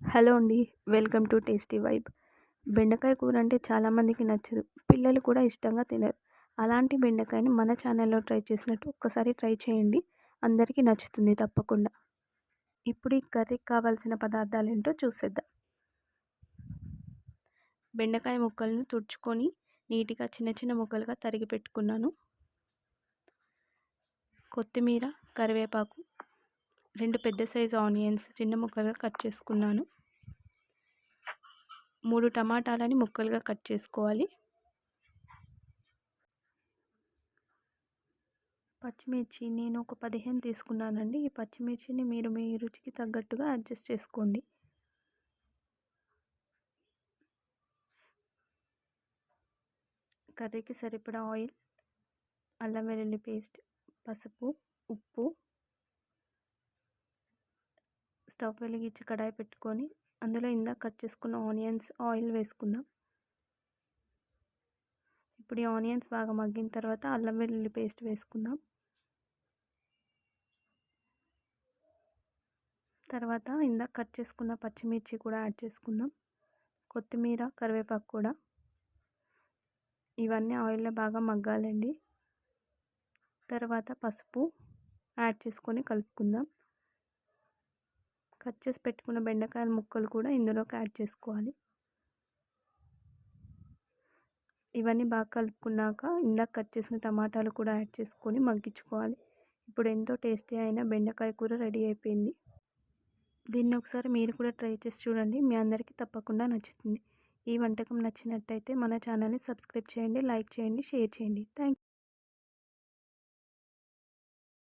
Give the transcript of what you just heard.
Hello అండి. Welcome to tasty vibe. బెండకాయ కూర అంటే చాలామందికి నచ్చదు. పిల్లలు కూడా ఇష్టంగా తినరు. అలాంటి బెండకాయని మన ఛానల్లో ట్రై చేసినట్టు ఒక్కసారి ట్రై చేయండి. అందరికీ నచ్చుతుంది తప్పకుండా. ఇప్పుడు ఈ కర్రీకి కావాల్సిన పదార్థాలు ఏంటో చూసేద్దాం. బెండకాయ ముక్కలను తుడుచుకొని నీట్గా చిన్న చిన్న ముక్కలుగా తరిగి పెట్టుకున్నాను. కొత్తిమీర, కరివేపాకు, 2 పెద్ద సైజు ఆనియన్స్ చిన్న ముక్కలుగా కట్ చేసుకున్నాను. 3 టమాటాలని ముక్కలుగా కట్ చేసుకోవాలి. పచ్చిమిర్చి నేను ఒక 15 తీసుకున్నానండి. ఈ పచ్చిమిర్చిని మీరు మీ రుచికి తగ్గట్టుగా అడ్జస్ట్ చేసుకోండి. కర్రీకి సరిపడా ఆయిల్, అల్లం వెల్లుల్లి పేస్ట్, పసుపు, ఉప్పు. స్టవ్ వెలిగించి కడాయి పెట్టుకొని అందులో ఇందాక కట్ చేసుకున్న ఆనియన్స్, ఆయిల్ వేసుకుందాం. ఇప్పుడు ఈ ఆనియన్స్ బాగా మగ్గిన తర్వాత అల్లం వెల్లుల్లి పేస్ట్ వేసుకుందాం. తర్వాత ఇందాక కట్ చేసుకున్న పచ్చిమిర్చి కూడా యాడ్ చేసుకుందాం. కొత్తిమీర, కరివేపాకు కూడా. ఇవన్నీ ఆయిల్లో బాగా మగ్గాలండి. తర్వాత పసుపు యాడ్ చేసుకొని కలుపుకుందాం. కట్ చేసి పెట్టుకున్న బెండకాయల ముక్కలు కూడా ఇందులోకి యాడ్ చేసుకోవాలి. ఇవన్నీ బాగా కలుపుకున్నాక ఇందాక కట్ చేసిన టమాటాలు కూడా యాడ్ చేసుకొని మగ్గించుకోవాలి. ఇప్పుడు ఎంతో టేస్టీ అయిన బెండకాయ కూర రెడీ అయిపోయింది. దీన్ని ఒకసారి మీరు కూడా ట్రై చేసి చూడండి. మీ అందరికీ తప్పకుండా నచ్చుతుంది. ఈ వంటకం నచ్చినట్టయితే మన ఛానల్ని సబ్స్క్రైబ్ చేయండి, లైక్ చేయండి, షేర్ చేయండి. Thank you.